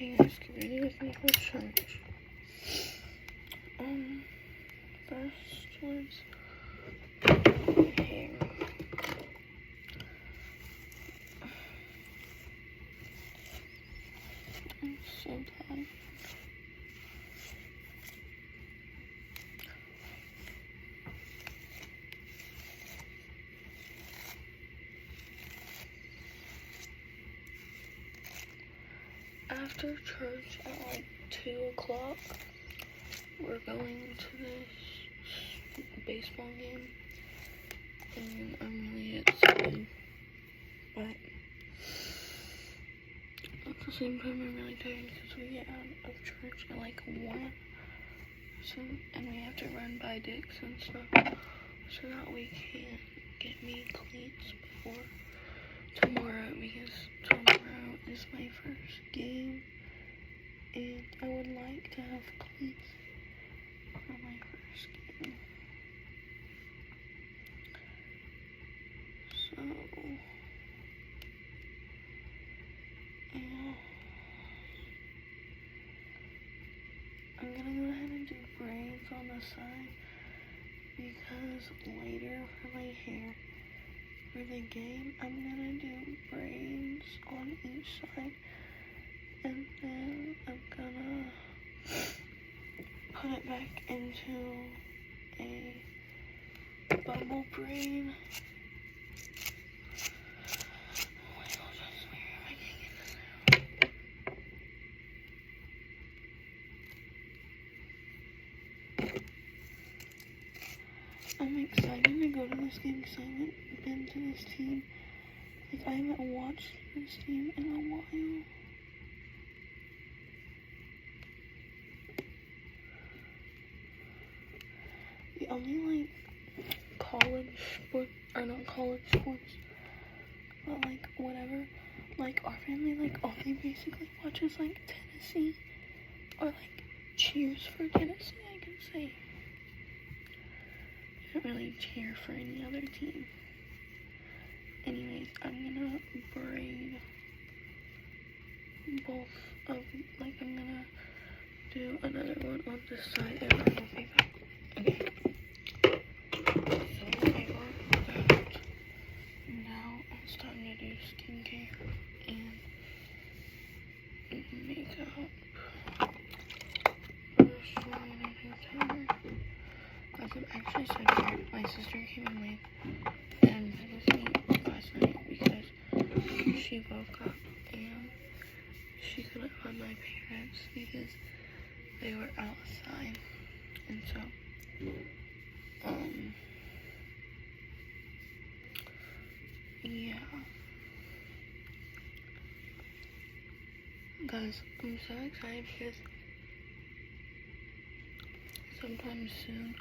Okay guys, get ready with me for church. First was hair. I'm so tired. After church at like 2 o'clock, we're going to this baseball game, and I'm really excited, but at the same time I'm really tired because we get out of church at like 1, and we have to run by Dick's and stuff, so that we can get me cleats before tomorrow, because tomorrow is my first game, and I would like to have cleats for my first game. So, yeah. I'm gonna go ahead and do braids on the side, because later for my hair, for the game, I'm gonna do braids on each side, and then I'm gonna put it back into a bubble braid. I'm excited to go to this game because I haven't been to this team. Like, I haven't watched this team in a while. The only, like, college sports, or not college sports, but, like, whatever, like, our family, like, all they basically watch is, like, Tennessee, or, like, cheers for Tennessee, I can say. I don't really cheer for any other team. Anyways, I'm gonna braid both of, like, I'm gonna do another one on this side and then I'll be back. Okay. So I got that. Now it's time to do skincare and makeup. First we're gonna do toner. Guys, I'm actually so tired. My sister came in late and was with me last night because she woke up and she couldn't find my parents because they were outside, and so, yeah. Guys, I'm so excited because sometime soon,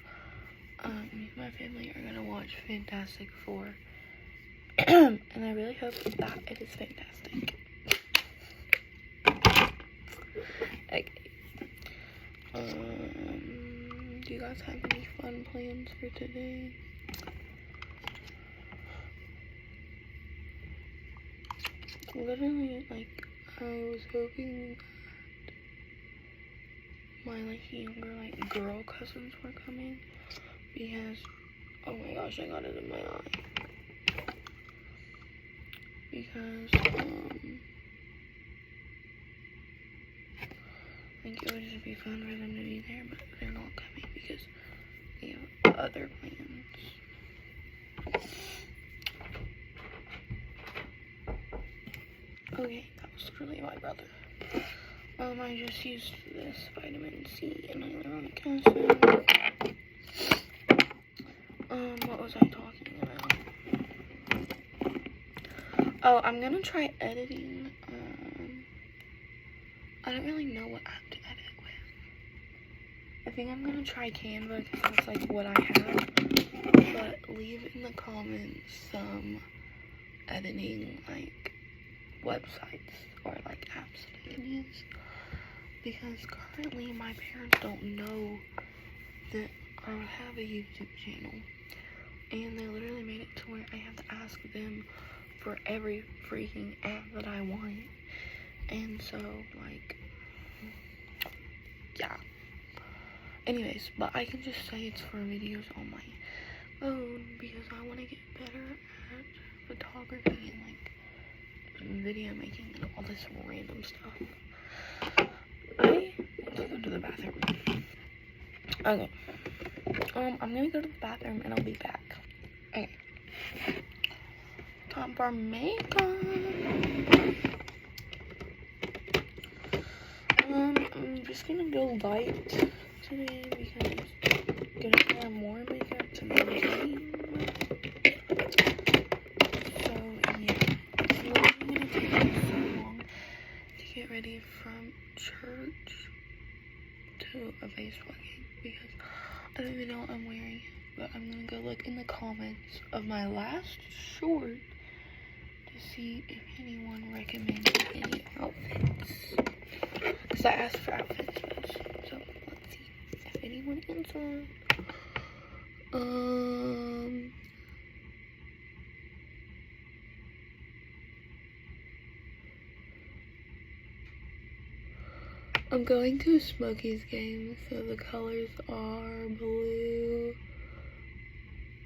me and my family are gonna watch Fantastic Four, and I really hope that it is fantastic. Okay. Do you guys have any fun plans for today? Literally, like, I was hoping that my, like, younger, like, girl cousins were coming, because, oh my gosh, I got it in my eye. Because, like, it would just be fun for them to be there, but they're not coming because they have other plans. Okay, that was really my brother. I just used this vitamin C and hyaluronic acid. What was I talking about? Oh, I'm gonna try editing. I don't really know what app to edit with. I think I'm gonna try Canva because that's like what I have. But leave in the comments some editing like websites or like apps that I can use, because currently my parents don't know that I have a YouTube channel, and they literally made it to where I have to ask them for every freaking app that I want, And so, like, yeah. Anyways, but I can just say it's for videos on my phone because I want to get better at photography and, like, video making and all this random stuff. I need to go to the bathroom. Okay. I'm gonna go to the bathroom and I'll be back. Okay. Time for makeup. I'm just gonna go light today because I'm gonna wear more makeup to my game. So yeah, it's literally gonna take me so long to get ready from church to a baseball game because I don't even know what I'm wearing. But I'm gonna go look in the comments of my last short to see if anyone recommended any outfits. Because I asked for outfits first. So let's see if anyone answered. I'm going to a Smokies game, so the colors are blue,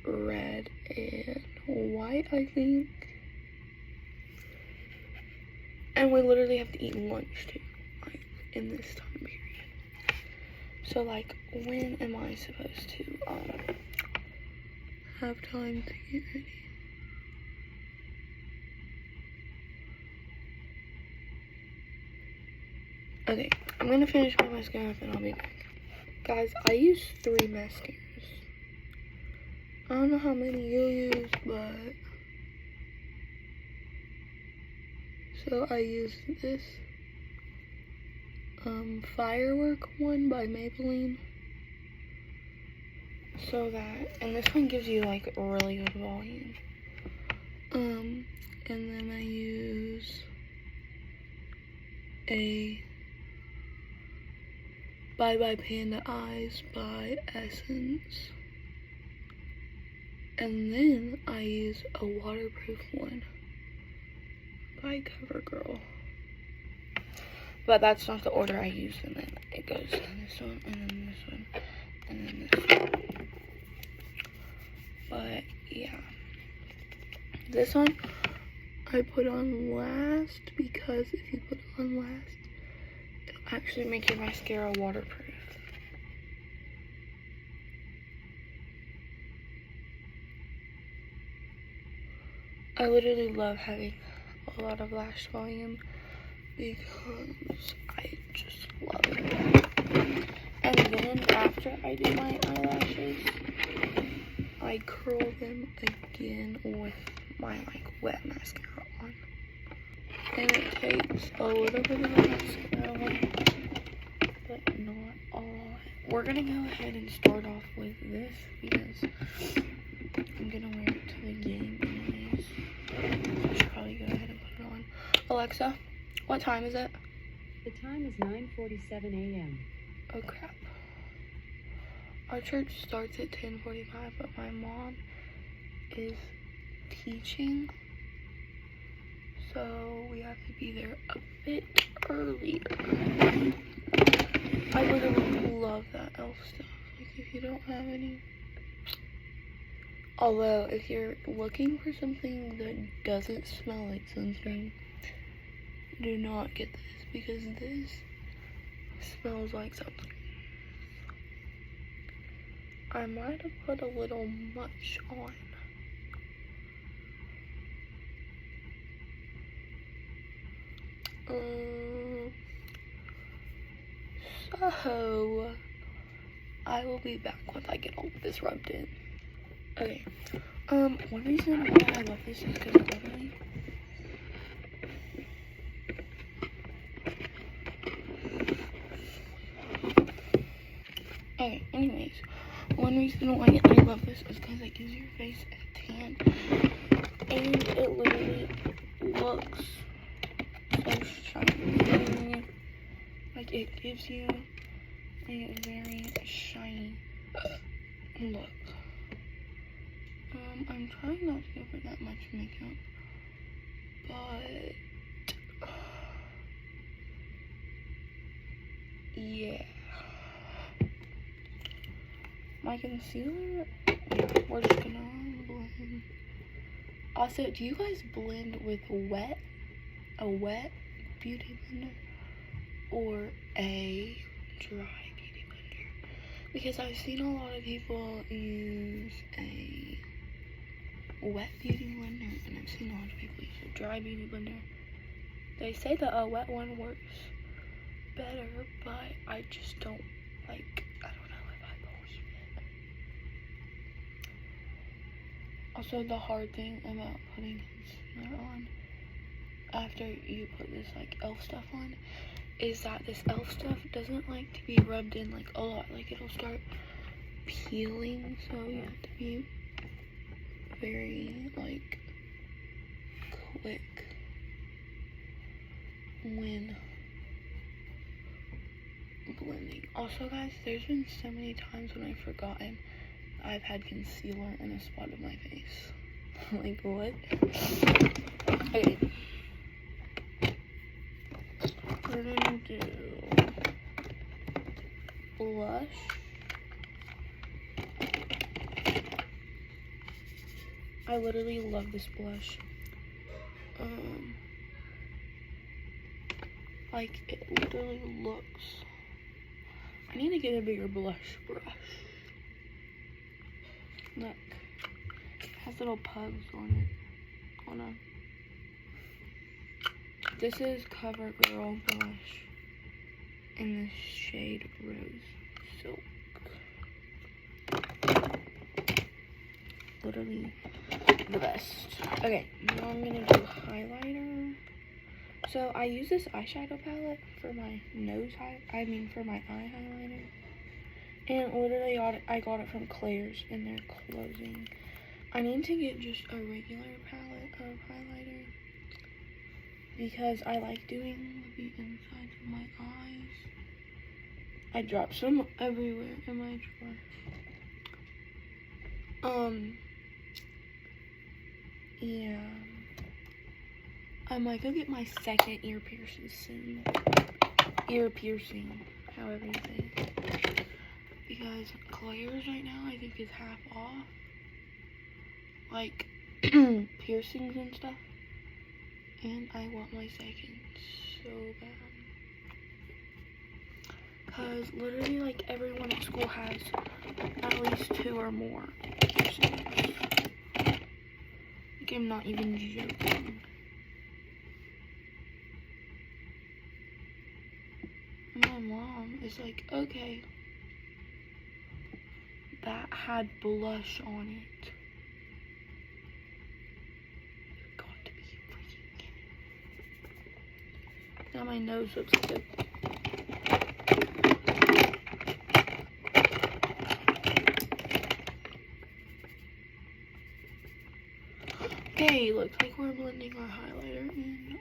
red, and white, I think. And we literally have to eat lunch too, like, in this time period. So, like, when am I supposed to, have time to get ready? Okay, I'm gonna finish my mascara and I'll be back. Guys, I use 3 mascaras. I don't know how many you'll use, but... So I use this Firework one by Maybelline. So that, and this one gives you like really good volume. And then I use a Bye Bye Panda Eyes by Essence. And then I use a waterproof one by CoverGirl. But that's not the order I use, and then it goes in this one, and then this one, and then this one. But yeah. This one I put on last because if you put it on last, it'll actually make your mascara waterproof. I literally love having a lot of lash volume because I just love it. And then after I do my eyelashes, I curl them again with my like wet mascara on. And it takes a little bit of mascara on, but not a lot. We're gonna go ahead and start off with this because I'm gonna wear it to the game anyways. So I should probably go ahead and put it on. Alexa, what time is it? The time is 9:47 a.m. Oh crap. Our church starts at 10:45, but my mom is teaching, so we have to be there a bit earlier. I literally love that elf stuff. Like, if you don't have any. Although, if you're looking for something that doesn't smell like sunscreen, do not get this because this smells like sunscreen. I might have put a little much on. So I will be back once I get all of this rubbed in. Okay. One reason why I love this is because literally okay, anyways, one reason why I love this is because it gives your face a tan, and it literally looks so shiny. Like, it gives you a very shiny look. I'm trying not to go for that much makeup, but yeah. My concealer, yeah, we're just gonna blend. Also, do you guys blend with a wet beauty blender or a dry beauty blender? Because I've seen a lot of people use a wet beauty blender and I've seen a lot of people use a dry beauty blender. They say that a wet one works better, but I just don't like, I don't know if I believe it. Also, the hard thing about putting concealer on after you put this like e.l.f. stuff on is that this e.l.f. stuff doesn't like to be rubbed in like a lot. Like it'll start peeling, so you have to be very like quick when blending. Also guys, there's been so many times when I've forgotten I've had concealer in a spot of my face. Like what? Okay. We're gonna do blush. I literally love this blush. Like it literally looks. I need to get a bigger blush brush. Look, it has little pugs on it. Hold on. This is CoverGirl blush in the shade Rose Silk. Literally the best. Okay, now I'm gonna do highlighter. So I use this eyeshadow palette for my for my eye highlighter. And literally I got it from Claire's in their closing. I need to get just a regular palette of highlighter because I like doing the insides of my eyes. I dropped some everywhere in my drawer. Yeah. I might go get my second ear piercing soon. Ear piercing, however you say it. Because Claire's right now I think is half off. Like piercings and stuff. And I want my second so bad. Cause literally like everyone at school has at least 2 or more piercings. Like I'm not even joking. And my mom is like, okay, that had blush on it. It's got to be freaking kidding. Now my nose looks good. Okay, looks like we're blending our highlighter in.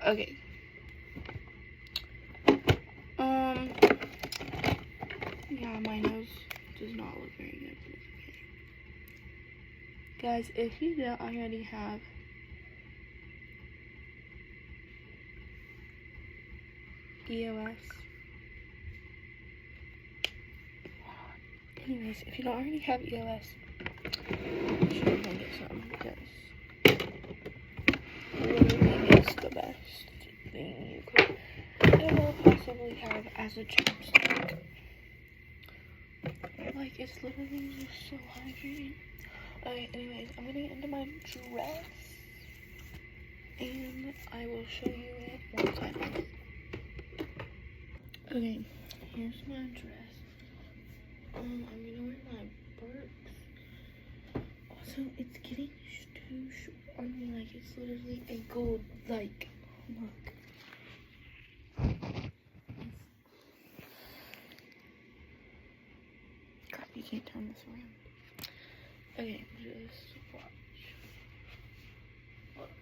Okay. Yeah, my nose does not look very good. Okay. Guys, if you don't already have EOS. Anyways, if you don't already have EOS, you should go get some because literally it's the best thing you could ever possibly have as a chapstick. Like, it's literally just so hydrating. Okay, anyways, I'm gonna get into my dress and I will show you it once I'm in it. Okay, here's my dress. I'm gonna wear my Birks. Also, it's getting too short on me. Like, it's literally a gold, like, look. Crap, you can't turn this around. Okay, just watch. Look.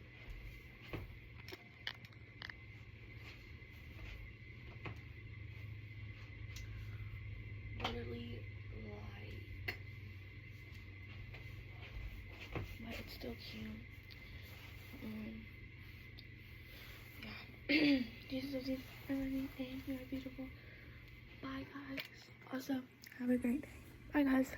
Literally, like, but it's still cute. Yeah. Jesus loves you and you are beautiful. Bye, guys. Also, have a great day. Bye, guys.